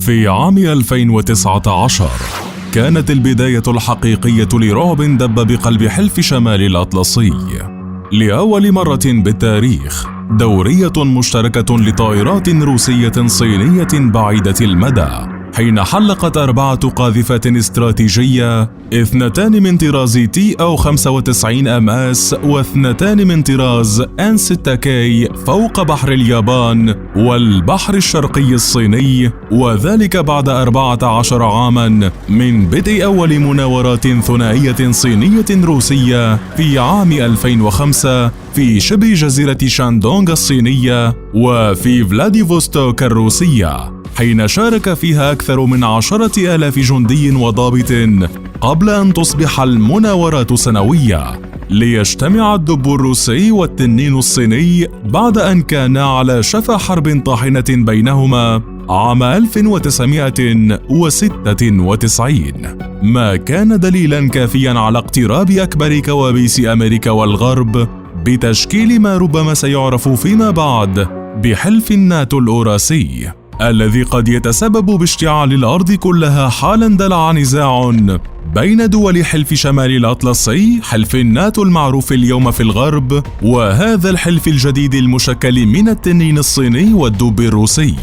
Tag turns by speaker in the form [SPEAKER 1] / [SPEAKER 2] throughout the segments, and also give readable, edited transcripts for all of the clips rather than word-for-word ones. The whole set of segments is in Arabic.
[SPEAKER 1] في عام 2019 كانت البداية الحقيقية لرعب دب بقلب حلف شمال الأطلسي. لأول مرة بالتاريخ دورية مشتركة لطائرات روسية صينية بعيدة المدى، حين حلقت 4 قاذفات استراتيجية، 2 من طراز TO-95 MS و2 من طراز N-6K فوق بحر اليابان والبحر الشرقي الصيني، وذلك بعد 14 عاما من بدء أول مناورات ثنائية صينية روسية في عام 2005 في شبه جزيرة شاندونغ الصينية وفي فلاديفوستوك الروسية، حين شارك فيها أكثر من 10,000 جندي وضابط، قبل أن تصبح المناورات سنوية ليجتمع الدب الروسي والتنين الصيني بعد أن كانا على شفا حرب طاحنة بينهما عام 1996، ما كان دليلا كافيا على اقتراب أكبر كوابيس أمريكا والغرب بتشكيل ما ربما سيعرف فيما بعد بحلف الناتو الأوراسي، الذي قد يتسبب باشتعال الأرض كلها حالا اندلع نزاع بين دول حلف شمال الأطلسي، حلف الناتو المعروف اليوم في الغرب، وهذا الحلف الجديد المشكل من التنين الصيني والدب الروسي.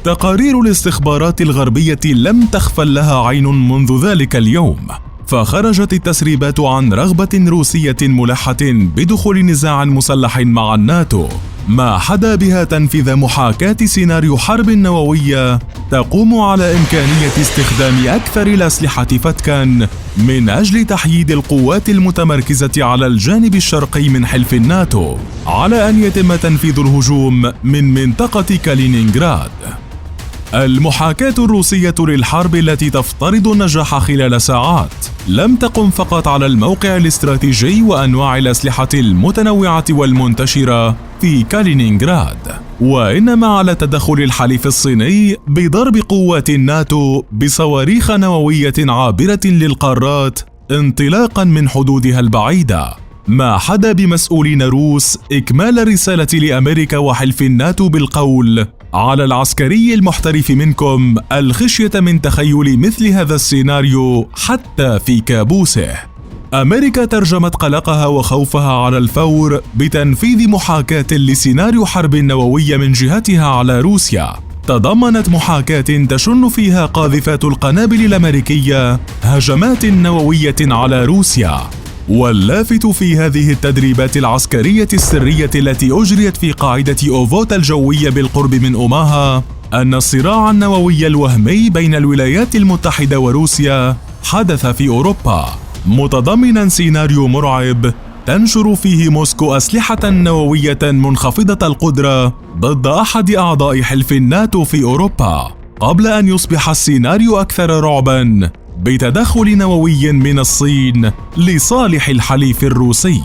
[SPEAKER 1] تقارير الاستخبارات الغربية لم تغفل لها عين منذ ذلك اليوم، فخرجت التسريبات عن رغبة روسية ملحة بدخول نزاع مسلح مع الناتو، ما حدا بها تنفيذ محاكاة سيناريو حرب نووية تقوم على إمكانية استخدام أكثر الأسلحة فتكاً من أجل تحييد القوات المتمركزة على الجانب الشرقي من حلف الناتو، على أن يتم تنفيذ الهجوم من منطقة كالينينغراد. المحاكاة الروسية للحرب التي تفترض النجاح خلال ساعات لم تقم فقط على الموقع الاستراتيجي وأنواع الأسلحة المتنوعة والمنتشرة في كالينينغراد، وإنما على تدخل الحليف الصيني بضرب قوات الناتو بصواريخ نووية عابرة للقارات انطلاقا من حدودها البعيدة، ما حدا بمسؤولين روس إكمال الرسالة لأمريكا وحلف الناتو بالقول: على العسكري المحترف منكم الخشية من تخيل مثل هذا السيناريو حتى في كابوسه. أمريكا ترجمت قلقها وخوفها على الفور بتنفيذ محاكاة لسيناريو حرب نووية من جهتها على روسيا، تضمنت محاكاة تشن فيها قاذفات القنابل الأمريكية هجمات نووية على روسيا. واللافت في هذه التدريبات العسكرية السرية التي أجريت في قاعدة أوفوتا الجوية بالقرب من أوماها أن الصراع النووي الوهمي بين الولايات المتحدة وروسيا حدث في أوروبا، متضمنا سيناريو مرعب تنشر فيه موسكو أسلحة نووية منخفضة القدرة ضد أحد أعضاء حلف الناتو في أوروبا، قبل أن يصبح السيناريو أكثر رعباً بتدخل نووي من الصين لصالح الحليف الروسي.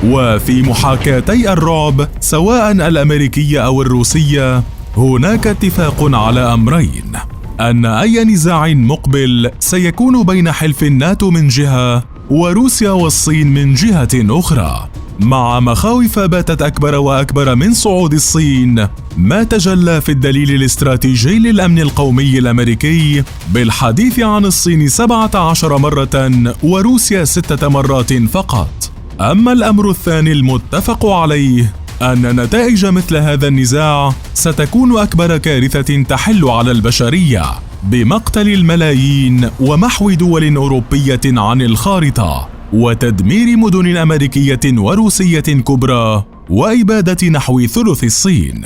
[SPEAKER 1] وفي محاكاتي الرعب سواء الأمريكية أو الروسية هناك اتفاق على أمرين: أن أي نزاع مقبل سيكون بين حلف الناتو من جهة وروسيا والصين من جهة أخرى، مع مخاوف باتت أكبر وأكبر من صعود الصين، ما تجلى في الدليل الاستراتيجي للأمن القومي الأمريكي بالحديث عن الصين 17 مرة وروسيا 6 مرات فقط. أما الأمر الثاني المتفق عليه أن نتائج مثل هذا النزاع ستكون أكبر كارثة تحل على البشرية بمقتل الملايين ومحو دول أوروبية عن الخارطة وتدمير مدن أمريكية وروسية كبرى وإبادة نحو ثلث الصين.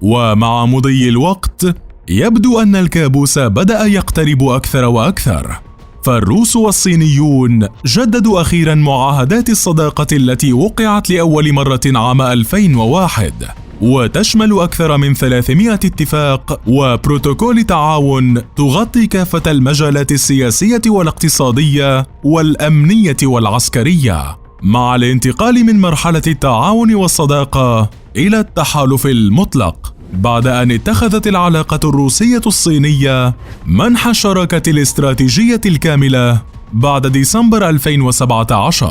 [SPEAKER 1] ومع مضي الوقت يبدو أن الكابوس بدأ يقترب أكثر وأكثر، فالروس والصينيون جددوا أخيرا معاهدات الصداقة التي وقعت لأول مرة عام 2001، وتشمل أكثر من 300 اتفاق وبروتوكول تعاون تغطي كافة المجالات السياسية والاقتصادية والأمنية والعسكرية، مع الانتقال من مرحلة التعاون والصداقة إلى التحالف المطلق، بعد أن اتخذت العلاقة الروسية الصينية منح الشراكة الاستراتيجية الكاملة بعد ديسمبر 2017،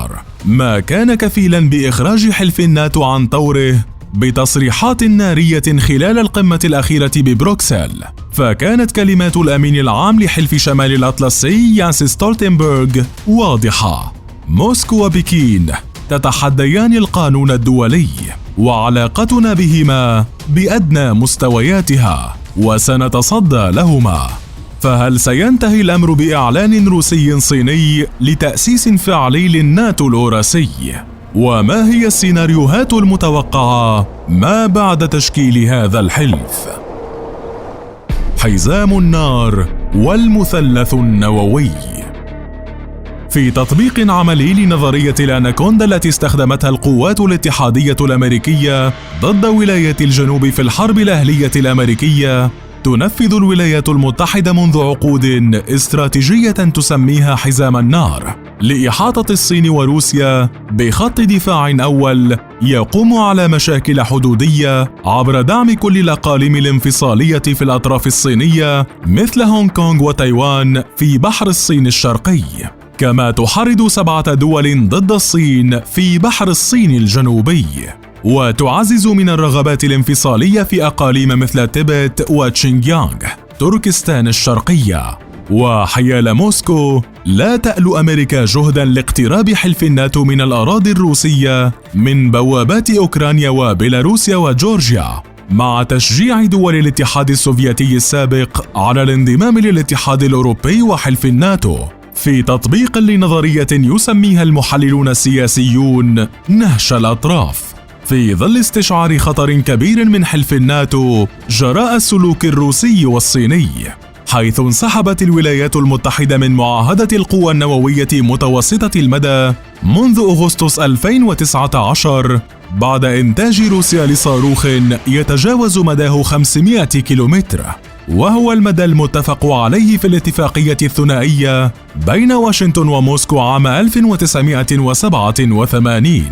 [SPEAKER 1] ما كان كفيلا بإخراج حلف الناتو عن طوره بتصريحات نارية خلال القمة الأخيرة ببروكسل. فكانت كلمات الأمين العام لحلف شمال الأطلسي يانس ستولتنبرغ واضحة: موسكو وبكين تتحديان القانون الدولي، وعلاقتنا بهما بأدنى مستوياتها، وسنتصدى لهما. فهل سينتهي الأمر بإعلان روسي صيني لتأسيس فعلي للناتو الأوراسي؟ وما هي السيناريوهات المتوقعة ما بعد تشكيل هذا الحلف؟ حزام النار والمثلث النووي. في تطبيق عملي لنظرية الأناكوندا التي استخدمتها القوات الاتحادية الأمريكية ضد ولايات الجنوب في الحرب الأهلية الأمريكية، تنفذ الولايات المتحدة منذ عقود استراتيجية تسميها حزام النار لإحاطة الصين وروسيا بخط دفاع أول يقوم على مشاكل حدودية عبر دعم كل الأقاليم الانفصالية في الأطراف الصينية مثل هونغ كونغ وتايوان في بحر الصين الشرقي، كما تحرض 7 دول ضد الصين في بحر الصين الجنوبي، وتعزز من الرغبات الانفصالية في أقاليم مثل تيبت وتشينجيانغ تركستان الشرقية. وحيال موسكو لا تألو أمريكا جهدا لاقتراب حلف الناتو من الأراضي الروسية من بوابات أوكرانيا وبيلاروسيا وجورجيا، مع تشجيع دول الاتحاد السوفيتي السابق على الانضمام للاتحاد الأوروبي وحلف الناتو، في تطبيق لنظرية يسميها المحللون السياسيون نهش الأطراف، في ظل استشعار خطر كبير من حلف الناتو جراء السلوك الروسي والصيني، حيث انسحبت الولايات المتحدة من معاهدة القوى النووية متوسطة المدى منذ أغسطس 2019 بعد إنتاج روسيا لصاروخ يتجاوز مداه 500 كيلومتر، وهو المدى المتفق عليه في الاتفاقية الثنائية بين واشنطن وموسكو عام 1987.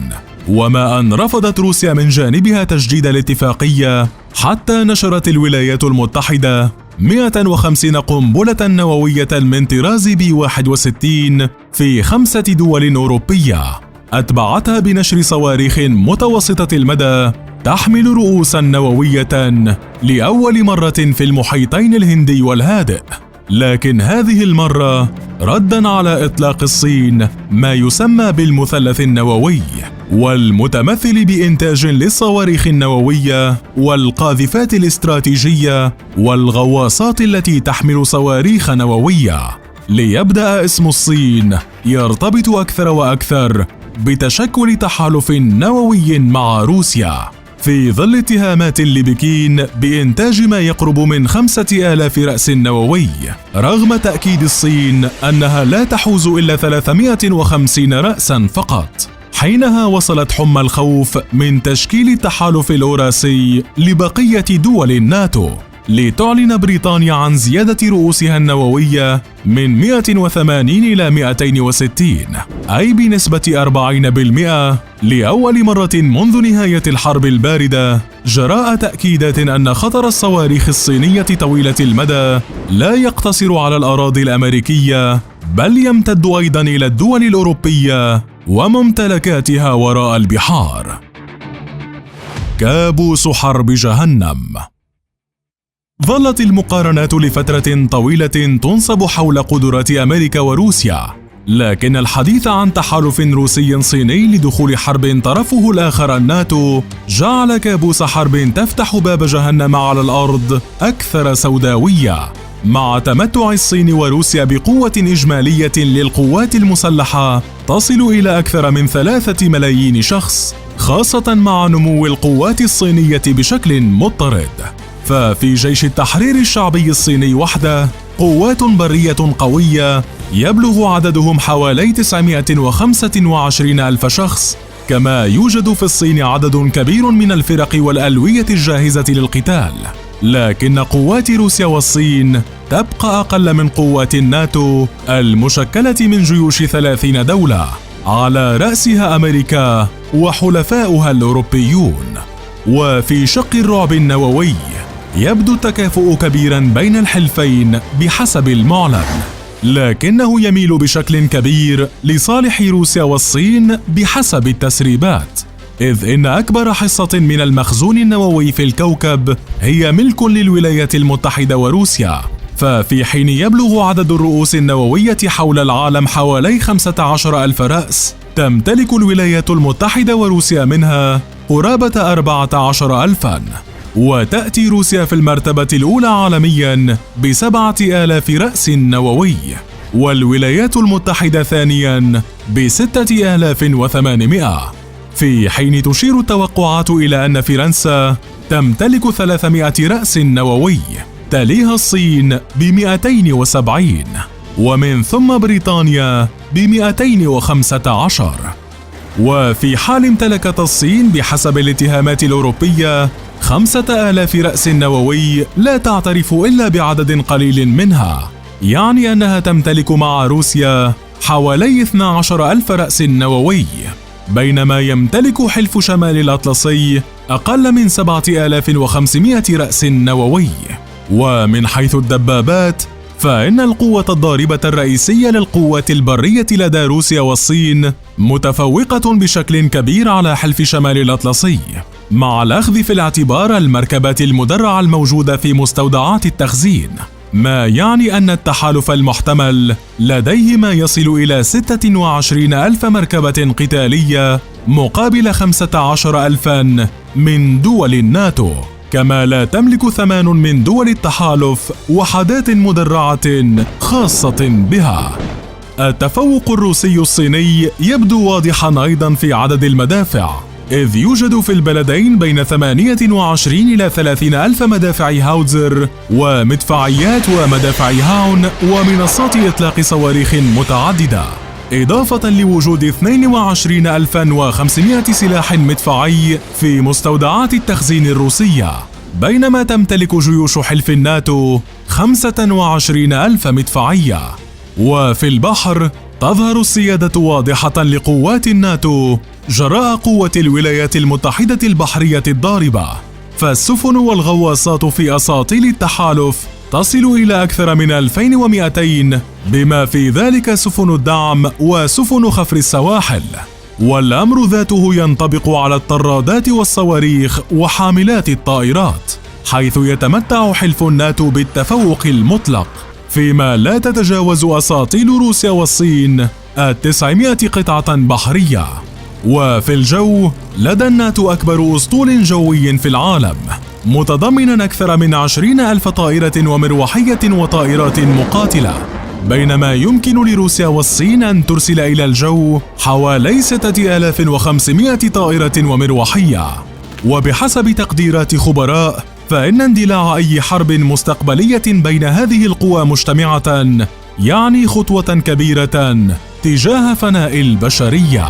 [SPEAKER 1] وما أن رفضت روسيا من جانبها تجديد الاتفاقية حتى نشرت الولايات المتحدة 150 قنبلة نووية من طراز B-61 في 5 دول أوروبية، أتبعتها بنشر صواريخ متوسطة المدى تحمل رؤوسا نووية لأول مرة في المحيطين الهندي والهادئ. لكن هذه المرة ردًا على إطلاق الصين ما يسمى بالمثلث النووي، والمتمثل بإنتاج للصواريخ النووية والقاذفات الاستراتيجية والغواصات التي تحمل صواريخ نووية، ليبدأ اسم الصين يرتبط أكثر وأكثر بتشكل تحالف نووي مع روسيا، في ظل اتهامات لبكين بإنتاج ما يقرب من 5000 رأس نووي، رغم تأكيد الصين أنها لا تحوز إلا 350 رأسا فقط. حينها وصلت حمى الخوف من تشكيل التحالف الأوراسي لبقية دول الناتو، لتعلن بريطانيا عن زيادة رؤوسها النووية من 180 إلى 260، أي بنسبة 40% لأول مرة منذ نهاية الحرب الباردة، جراء تأكيدات أن خطر الصواريخ الصينية طويلة المدى لا يقتصر على الأراضي الأمريكية، بل يمتد أيضا إلى الدول الأوروبية وممتلكاتها وراء البحار. كابوس حرب جهنم. ظلت المقارنات لفترة طويلة تنصب حول قدرات أمريكا وروسيا، لكن الحديث عن تحالف روسي صيني لدخول حرب طرفه الآخر الناتو جعل كابوس حرب تفتح باب جهنم على الأرض أكثر سوداوية، مع تمتع الصين وروسيا بقوة إجمالية للقوات المسلحة تصل إلى أكثر من 3 ملايين شخص، خاصة مع نمو القوات الصينية بشكل مضطرد. ففي جيش التحرير الشعبي الصيني وحده قوات برية قوية يبلغ عددهم حوالي 925 ألف شخص، كما يوجد في الصين عدد كبير من الفرق والألوية الجاهزة للقتال. لكن قوات روسيا والصين تبقى أقل من قوات الناتو المشكلة من جيوش 30 دولة، على رأسها أمريكا وحلفاؤها الأوروبيون. وفي شق الرعب النووي يبدو التكافؤ كبيرا بين الحلفين بحسب المعلن، لكنه يميل بشكل كبير لصالح روسيا والصين بحسب التسريبات. إذ إن أكبر حصة من المخزون النووي في الكوكب هي ملك للولايات المتحدة وروسيا. ففي حين يبلغ عدد الرؤوس النووية حول العالم حوالي 15,000 رأس، تمتلك الولايات المتحدة وروسيا منها قرابة 14,000، وتأتي روسيا في المرتبة الأولى عالمياً ب7,000 رأس نووي، والولايات المتحدة ثانياً ب6,800، في حين تشير التوقعات إلى أن فرنسا تمتلك 300 رأس نووي، تليها الصين ب270، ومن ثم بريطانيا ب215. وفي حال امتلكت الصين بحسب الاتهامات الأوروبية 5,000 رأس نووي، لا تعترف إلا بعدد قليل منها، يعني أنها تمتلك مع روسيا حوالي 12,000 رأس نووي، بينما يمتلك حلف شمال الأطلسي أقل من 7,500 رأس نووي. ومن حيث الدبابات، فإن القوة الضاربة الرئيسية للقوات البرية لدى روسيا والصين متفوقة بشكل كبير على حلف شمال الأطلسي، مع الأخذ في الاعتبار المركبات المدرعة الموجودة في مستودعات التخزين، ما يعني أن التحالف المحتمل لديه ما يصل إلى 26,000 مركبة قتالية مقابل 15,000 من دول الناتو، كما لا تملك 8 من دول التحالف وحدات مدرعة خاصة بها. التفوق الروسي الصيني يبدو واضحا أيضا في عدد المدافع، إذ يوجد في البلدين بين 28 إلى 30 ألف مدافع هاوتزر ومدفعيات ومدافع هاون ومنصات إطلاق صواريخ متعددة، إضافة لوجود 22,500 سلاح مدفعي في مستودعات التخزين الروسية، بينما تمتلك جيوش حلف الناتو 25,000 مدفعية. وفي البحر تظهر السيادة واضحة لقوات الناتو جراء قوة الولايات المتحدة البحرية الضاربة، فالسفن والغواصات في أساطيل التحالف تصل إلى أكثر من 2200، بما في ذلك سفن الدعم وسفن خفر السواحل. والأمر ذاته ينطبق على الطرادات والصواريخ وحاملات الطائرات، حيث يتمتع حلف الناتو بالتفوق المطلق، فيما لا تتجاوز أساطيل روسيا والصين 900 قطعة بحرية. وفي الجو لدى الناتو أكبر أسطول جوي في العالم، متضمنا أكثر من 20,000 طائرة ومروحية وطائرات مقاتلة، بينما يمكن لروسيا والصين أن ترسل إلى الجو حوالي 6,500 طائرة ومروحية. وبحسب تقديرات خبراء، فإن اندلاع أي حرب مستقبلية بين هذه القوى مجتمعة يعني خطوة كبيرة تجاه فناء البشرية.